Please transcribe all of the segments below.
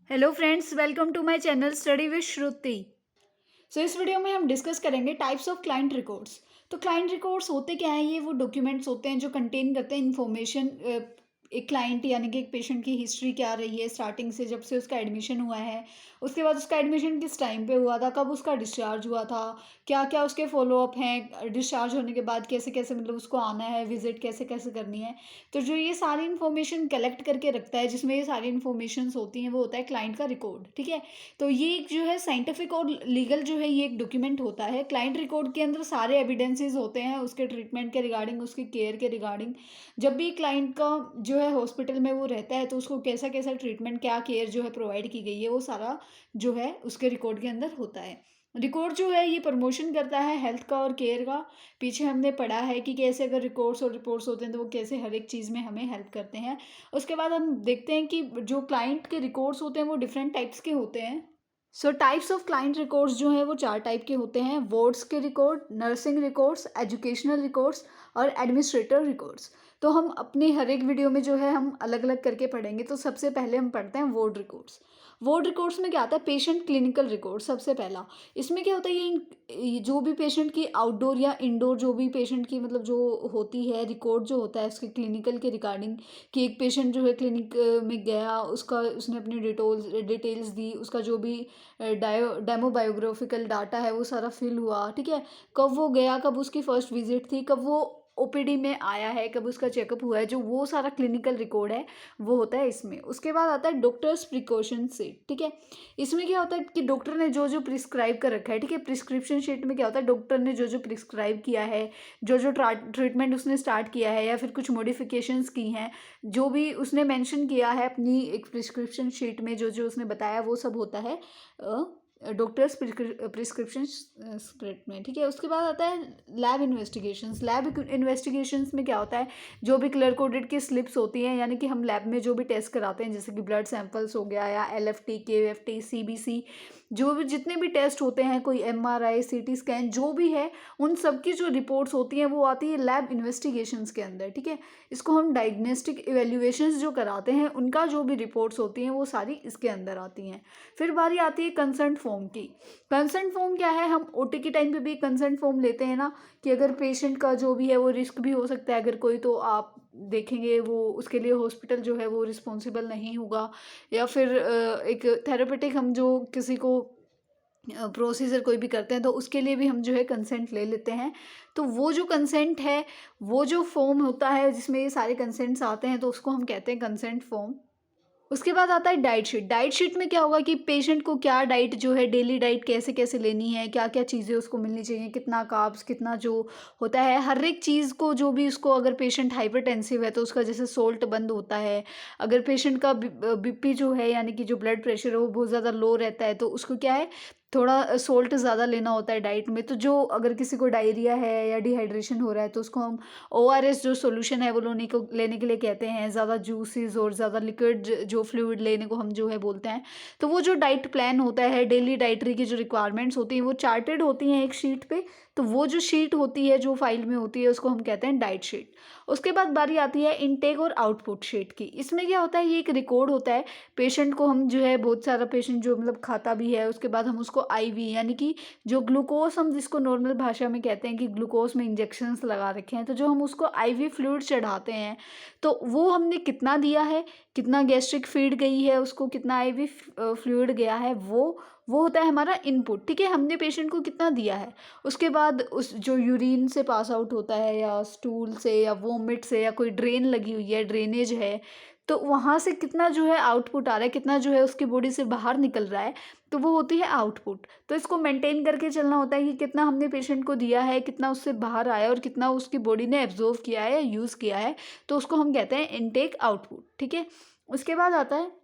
Hello friends, welcome to my channel study with Shruti. इस video में हम डिस्कस करेंगे टाइप्स ऑफ क्लाइंट रिकॉर्ड्स। तो क्लाइंट रिकॉर्ड्स होते क्या हैं? ये वो डॉक्यूमेंट्स होते हैं जो कंटेन करते हैं इन्फॉर्मेशन, एक क्लाइंट यानी कि एक पेशेंट की हिस्ट्री क्या रही है स्टार्टिंग से, जब से उसका एडमिशन हुआ है, उसके बाद उसका एडमिशन किस टाइम पे हुआ था, कब उसका डिस्चार्ज हुआ था, क्या क्या उसके फॉलोअप हैं, डिस्चार्ज होने के बाद कैसे कैसे मतलब उसको आना है, विजिट कैसे कैसे करनी है। तो जो ये सारी इन्फॉर्मेशन कलेक्ट करके रखता है, जिसमें ये सारी इन्फॉर्मेशन होती हैं, वो होता है क्लाइंट का रिकॉर्ड। ठीक है। तो ये एक जो है साइंटिफिक और लीगल जो है ये एक डॉक्यूमेंट होता है। क्लाइंट रिकॉर्ड के अंदर सारे एविडेंसेस होते हैं उसके ट्रीटमेंट के रिगार्डिंग, उसकी केयर के रिगार्डिंग। जब भी क्लाइंट का जो है हॉस्पिटल में वो रहता है तो उसको कैसा कैसा ट्रीटमेंट, क्या केयर जो है प्रोवाइड की गई है, वो सारा जो है उसके रिकॉर्ड के अंदर होता है। रिकॉर्ड जो है ये प्रमोशन करता है हेल्थ का और केयर का। पीछे हमने पढ़ा है कि कैसे अगर रिकॉर्ड्स और रिपोर्ट्स होते हैं तो वो कैसे हर एक चीज़ में हमें हेल्प करते हैं। उसके बाद हम देखते हैं कि जो क्लाइंट के रिकॉर्ड्स होते हैं वो डिफरेंट टाइप्स के होते हैं। टाइप्स ऑफ क्लाइंट रिकॉर्ड्स जो है वो 4 टाइप के होते हैं: वार्ड्स के record, nursing records, educational records और एडमिनिस्ट्रेटर रिकॉर्ड्स। तो हम अपने हर एक वीडियो में जो है हम अलग अलग करके पढ़ेंगे। तो सबसे पहले हम पढ़ते हैं वार्ड रिकॉर्ड्स। वार्ड रिकॉर्ड्स में क्या आता है? पेशेंट क्लिनिकल रिकॉर्ड सबसे पहला। इसमें क्या होता है? ये जो भी पेशेंट की आउटडोर या इंडोर जो भी पेशेंट की मतलब जो होती है रिकॉर्ड जो होता है उसके क्लिनिकल के रिगार्डिंग, कि एक पेशेंट जो है क्लिनिक में गया, उसका उसने अपनी डिटेल्स दी, उसका जो भी डेमो बायोग्राफिकल डाटा है वो सारा फिल हुआ। ठीक है। कब वो गया, कब उसकी फर्स्ट विजिट थी, कब वो ओपीडी में आया है, कब उसका चेकअप हुआ है, जो वो सारा क्लिनिकल रिकॉर्ड है वो होता है इसमें। उसके बाद आता है डॉक्टर्स प्रिकॉशन शीट। ठीक है। इसमें क्या होता है कि डॉक्टर ने जो जो प्रिस्क्राइब कर रखा है, ठीक है, प्रिस्क्रिप्शन शीट में क्या होता है, डॉक्टर ने जो जो प्रिस्क्राइब किया है, जो जो ट्रीटमेंट उसने स्टार्ट किया है या फिर कुछ मॉडिफिकेशंस की हैं, जो भी उसने मेंशन किया है अपनी एक प्रिस्क्रिप्शन शीट में, जो जो उसने बताया वो सब होता है डॉक्टर्स प्रिस्क्रिप्शन स्क्रिप्ट में। ठीक है। उसके बाद आता है लैब इन्वेस्टिगेशंस। लैब इन्वेस्टिगेशंस में क्या होता है? जो भी कलर कोडेड की स्लिप्स होती हैं, यानी कि हम लैब में जो भी टेस्ट कराते हैं, जैसे कि ब्लड सैंपल्स हो गया या एलएफटी, केएफटी, सीबीसी, जो भी जितने भी टेस्ट होते हैं, कोई एमआरआई, सीटी स्कैन, जो भी है, उन सब की जो रिपोर्ट्स होती हैं वो आती है लैब इन्वेस्टिगेशंस के अंदर। ठीक है। इसको हम डायग्नोस्टिक इवेल्युएशंस जो कराते हैं उनका जो भी रिपोर्ट्स होती हैं वो सारी इसके अंदर आती हैं। फिर बारी आती है कंसर्ट फॉर्म की। कंसर्ट फॉर्म क्या है? हम ओटी के टाइम पे भी कंसर्ट फॉर्म लेते हैं ना, कि अगर पेशेंट का जो भी है वो रिस्क भी हो सकता है अगर कोई, तो आप देखेंगे वो उसके लिए हॉस्पिटल जो है वो रिस्पॉन्सिबल नहीं होगा। या फिर एक थेरेपेटिक हम जो किसी को प्रोसीजर कोई भी करते हैं तो उसके लिए भी हम जो है कंसेंट ले लेते हैं। तो वो जो कंसेंट है, वो जो फॉर्म होता है जिसमें ये सारे कंसेंट्स आते हैं, तो उसको हम कहते हैं कंसेंट फॉर्म। उसके बाद आता है डाइट शीट। डाइट शीट में क्या होगा कि पेशेंट को क्या डाइट जो है, डेली डाइट कैसे कैसे लेनी है, क्या क्या चीज़ें उसको मिलनी चाहिए, कितना कार्ब्स, कितना जो होता है हर एक चीज़ को, जो भी उसको, अगर पेशेंट हाइपरटेंसिव है तो उसका जैसे सोल्ट बंद होता है। अगर पेशेंट का बीपी जो है यानी कि जो ब्लड प्रेशर है वो बहुत ज़्यादा लो रहता है, तो उसको क्या है, थोड़ा सोल्ट ज़्यादा लेना होता है डाइट में। तो जो अगर किसी को डायरिया है या डिहाइड्रेशन हो रहा है तो उसको हम ओआरएस जो सॉल्यूशन है वो लेने के लिए कहते हैं। ज़्यादा जूसेस और ज़्यादा लिक्विड जो फ्लूइड लेने को हम जो है बोलते हैं। तो वो जो डाइट प्लान होता है, डेली डाइटरी की जो रिक्वायरमेंट्स होती हैं वो चार्टेड होती हैं एक शीट पे। तो वो जो शीट होती है जो फाइल में होती है उसको हम कहते हैं डाइट शीट। उसके बाद बारी आती है इनटेक और आउटपुट शीट की। इसमें क्या होता है, ये एक रिकॉर्ड होता है। पेशेंट को हम जो है, बहुत सारा पेशेंट जो मतलब खाता भी है, उसके बाद हम उसको आईवी यानी कि जो ग्लूकोज हम जिसको नॉर्मल भाषा में कहते हैं कि ग्लूकोज में इंजेक्शंस लगा रखे हैं, तो जो हम उसको आईवी फ्लूइड चढ़ाते हैं, तो वो हमने कितना दिया है, कितना गैस्ट्रिक फीड गई है उसको, कितना आईवी फ्लूइड गया है, वो होता है हमारा इनपुट। ठीक है। हमने पेशेंट को कितना दिया है। उसके बाद उस जो यूरिन से पास आउट होता है या स्टूल से या वोमिट से या कोई ड्रेन लगी हुई है, ड्रेनेज है, तो वहाँ से कितना जो है आउटपुट आ रहा है, कितना जो है उसकी बॉडी से बाहर निकल रहा है, तो वो होती है आउटपुट। तो इसको मेंटेन करके चलना होता है कि कितना हमने पेशेंट को दिया है, कितना उससे बाहर आया और कितना उसकी बॉडी ने एब्जॉर्व किया है या यूज़ किया है। तो उसको हम कहते हैं इनटेक आउटपुट। ठीक है। उसके बाद आता है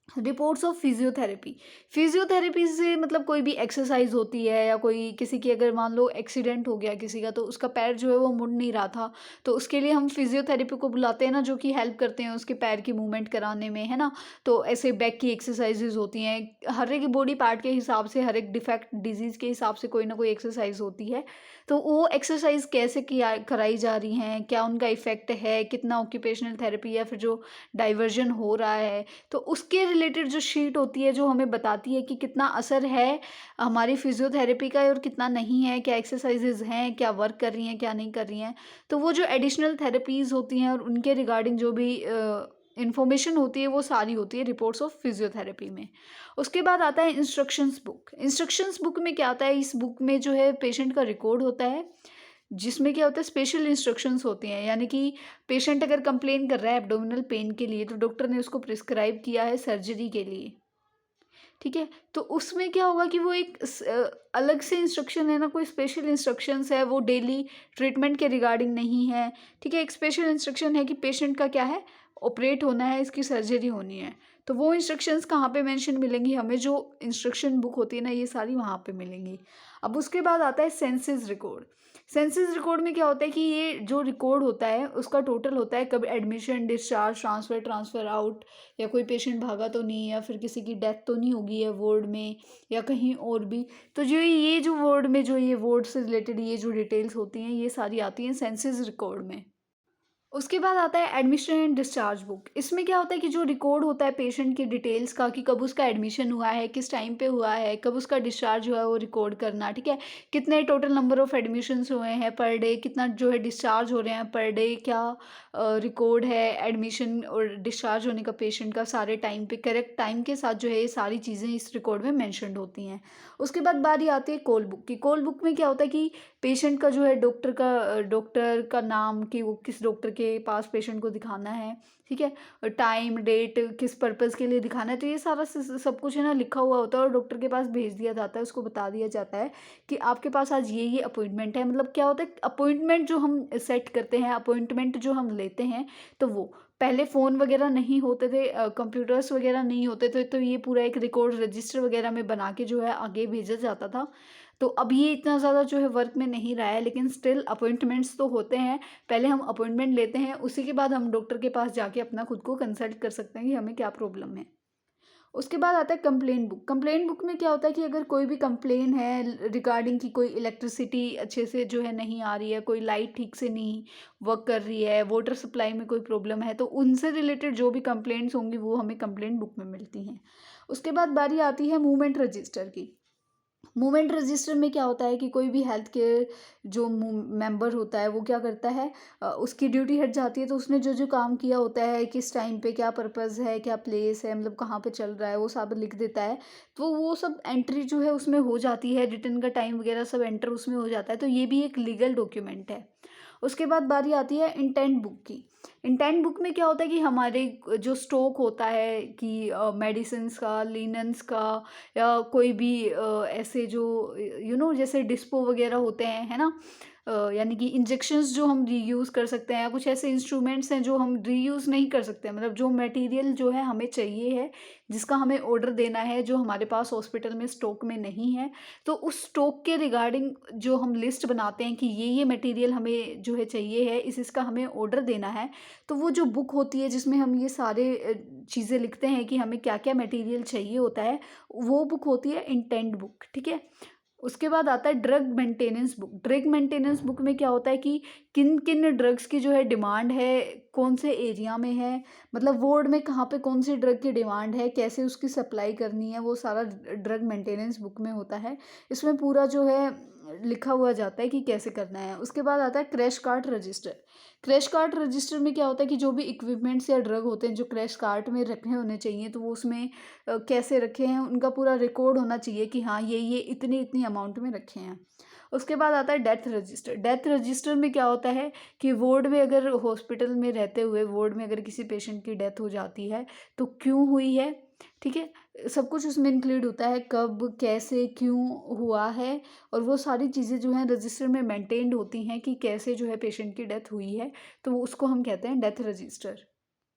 रिपोर्ट्स ऑफ फिजियोथेरेपी। फिजियोथेरेपी से मतलब कोई भी एक्सरसाइज होती है या कोई किसी की अगर मान लो एक्सीडेंट हो गया किसी का, तो उसका पैर जो है वो मुड़ नहीं रहा था, तो उसके लिए हम फिजियोथेरेपी को बुलाते हैं ना, जो कि हेल्प करते हैं उसके पैर की मूवमेंट कराने में, है ना। तो ऐसे बैक की एक्सरसाइजेज होती हैं, हर एक बॉडी पार्ट के हिसाब से, हर एक डिफेक्ट डिजीज़ के हिसाब से कोई ना कोई एक्सरसाइज होती है। तो वो एक्सरसाइज कैसे किया कराई जा रही हैं, क्या उनका इफेक्ट है, कितना ऑक्यूपेशनल थेरेपी या फिर जो डाइवर्जन हो रहा है, तो उसके रिलेटेड जो शीट होती है जो हमें बताती है कि कितना असर है हमारी फिजियोथेरेपी का और कितना नहीं है, क्या एक्सरसाइजेज हैं, क्या वर्क कर रही हैं, क्या नहीं कर रही हैं। तो वो जो एडिशनल थेरेपीज़ होती हैं और उनके रिगार्डिंग जो भी इन्फॉर्मेशन होती है वो सारी होती है रिपोर्ट्स ऑफ फिजियोथेरेपी में। उसके बाद आता है इंस्ट्रक्शंस बुक। इंस्ट्रक्शंस बुक में क्या आता है, इस बुक में जो है पेशेंट का रिकॉर्ड होता है, जिसमें क्या होता है स्पेशल इंस्ट्रक्शंस होती हैं। यानी कि पेशेंट अगर कंप्लेन कर रहा है एब्डोमिनल पेन के लिए तो डॉक्टर ने उसको प्रिस्क्राइब किया है सर्जरी के लिए, ठीक है। तो उसमें क्या होगा कि वो एक अलग से इंस्ट्रक्शन है ना, कोई स्पेशल इंस्ट्रक्शंस है, वो डेली ट्रीटमेंट के रिगार्डिंग नहीं है, ठीक है। एक स्पेशल इंस्ट्रक्शन है कि पेशेंट का क्या है, ऑपरेट होना है, इसकी सर्जरी होनी है। तो वो इंस्ट्रक्शंस कहाँ पे मेंशन मिलेंगी हमें, जो इंस्ट्रक्शन बुक होती है ना, ये सारी वहाँ पे मिलेंगी। अब उसके बाद आता है सेंसस रिकॉर्ड। सेंसस रिकॉर्ड में क्या होता है कि ये जो रिकॉर्ड होता है उसका टोटल होता है, कब admission, discharge, transfer, transfer out, या कोई पेशेंट भागा तो नहीं, या फिर किसी की डेथ तो नहीं होगी है वार्ड में या कहीं और भी। तो जो ये जो वार्ड में जो ये वार्ड से रिलेटेड ये जो डिटेल्स होती हैं ये सारी आती हैं सेंसस रिकॉर्ड में। उसके बाद आता है एडमिशन एंड डिस्चार्ज बुक। इसमें क्या होता है कि जो रिकॉर्ड होता है पेशेंट की डिटेल्स का, कि कब उसका एडमिशन हुआ है, किस टाइम पे हुआ है, कब उसका डिस्चार्ज हुआ है, वो रिकॉर्ड करना, ठीक है। कितने टोटल नंबर ऑफ एडमिशन्स हुए हैं पर डे, कितना जो है डिस्चार्ज हो रहे हैं पर डे, क्या रिकॉर्ड है एडमिशन और डिस्चार्ज होने का पेशेंट का, सारे टाइम पे करेक्ट टाइम के साथ जो है ये सारी चीज़ें इस रिकॉर्ड में मैंशनड होती हैं। उसके बाद बारी आती है कॉल बुक की। कॉल बुक में क्या होता है कि पेशेंट का जो है डॉक्टर का नाम, कि वो किस डॉक्टर के पास पेशेंट को दिखाना है, ठीक है, और टाइम, डेट, किस पर्पज़ के लिए दिखाना है। तो ये सारा सब कुछ है ना लिखा हुआ होता है और डॉक्टर के पास भेज दिया जाता है, उसको बता दिया जाता है कि आपके पास आज ये अपॉइंटमेंट है। मतलब क्या होता है, अपॉइंटमेंट जो हम सेट करते हैं, अपॉइंटमेंट जो हम लेते हैं, तो वो पहले फ़ोन वगैरह नहीं होते थे, कंप्यूटर्स वगैरह नहीं होते थे, तो ये पूरा एक रिकॉर्ड रजिस्टर वगैरह में बना के जो है आगे भेजा जाता था। तो अब ये इतना ज़्यादा जो है वर्क में नहीं रहा है, लेकिन स्टिल अपॉइंटमेंट्स तो होते हैं। पहले हम अपॉइंटमेंट लेते हैं, उसी के बाद हम डॉक्टर के पास जाके अपना खुद को कंसल्ट कर सकते हैं कि हमें क्या प्रॉब्लम है। उसके बाद आता है कंप्लेंट बुक। कंप्लेंट बुक में क्या होता है कि अगर कोई भी कंप्लेन है रिगार्डिंग कि कोई इलेक्ट्रिसिटी अच्छे से जो है नहीं आ रही है, कोई लाइट ठीक से नहीं वर्क कर रही है, वाटर सप्लाई में कोई प्रॉब्लम है, तो उनसे रिलेटेड जो भी कंप्लेंट्स होंगी वो हमें कंप्लेंट बुक में मिलती हैं। उसके बाद बारी आती है मूवमेंट रजिस्टर की। मूवमेंट रजिस्टर में क्या होता है कि कोई भी हेल्थ केयर जो मेंबर होता है वो क्या करता है, उसकी ड्यूटी हट जाती है, तो उसने जो जो काम किया होता है, किस टाइम पे क्या पर्पस है, क्या प्लेस है, मतलब कहाँ पे चल रहा है, वो सब लिख देता है। तो वो सब एंट्री जो है उसमें हो जाती है, रिटर्न का टाइम वगैरह सब एंटर उसमें हो जाता है। तो ये भी एक लीगल डॉक्यूमेंट है। उसके बाद बारी आती है इंटेंट बुक की। इंटेंट बुक में क्या होता है कि हमारे जो स्टॉक होता है कि मेडिसिन्स का, लिनन्स का, या कोई भी ऐसे जो जैसे डिस्पो वगैरह होते हैं, है ना, यानी कि इंजेक्शंस जो हम रीयूज़ कर सकते हैं, या कुछ ऐसे इंस्ट्रूमेंट्स हैं जो हम रीयूज़ नहीं कर सकते, मतलब जो मटेरियल जो है हमें चाहिए है, जिसका हमें ऑर्डर देना है, जो हमारे पास हॉस्पिटल में स्टॉक में नहीं है, तो उस स्टॉक के रिगार्डिंग जो हम लिस्ट बनाते हैं कि ये मटेरियल हमें जो है चाहिए है, इसका हमें ऑर्डर देना है। तो वो जो बुक होती है जिसमें हम ये सारे चीज़ें लिखते हैं कि हमें क्या क्या मटेरियल चाहिए होता है, वो बुक होती है इंटेंट बुक, ठीक है। उसके बाद आता है drug maintenance book. Drug maintenance book में क्या होता है कि किन किन ड्रग्स की जो है डिमांड है, कौन से एरिया में है, मतलब वार्ड में कहाँ पे कौन सी ड्रग की डिमांड है, कैसे उसकी सप्लाई करनी है, वो सारा ड्रग मेंटेनेंस बुक में होता है। इसमें पूरा जो है लिखा हुआ जाता है कि कैसे करना है। उसके बाद आता है crash cart register. Crash cart register में क्या होता है कि जो भी इक्विपमेंट्स या ड्रग होते हैं जो क्रैश कार्ट में रखे होने चाहिए, तो वो उसमें कैसे रखे हैं उनका पूरा रिकॉर्ड होना चाहिए कि हाँ ये इतनी इतनी अमाउंट में रखे हैं। उसके बाद आता है डेथ रजिस्टर। डेथ रजिस्टर में क्या होता है कि वार्ड में अगर हॉस्पिटल में रहते हुए वार्ड में अगर किसी पेशेंट की डेथ हो जाती है तो क्यों हुई है, ठीक है, सब कुछ उसमें इंक्लूड होता है, कब, कैसे, क्यों हुआ है, और वो सारी चीज़ें जो हैं रजिस्टर में मेंटेन्ड होती हैं कि कैसे जो है पेशेंट की डेथ हुई है, तो उसको हम कहते हैं डेथ रजिस्टर।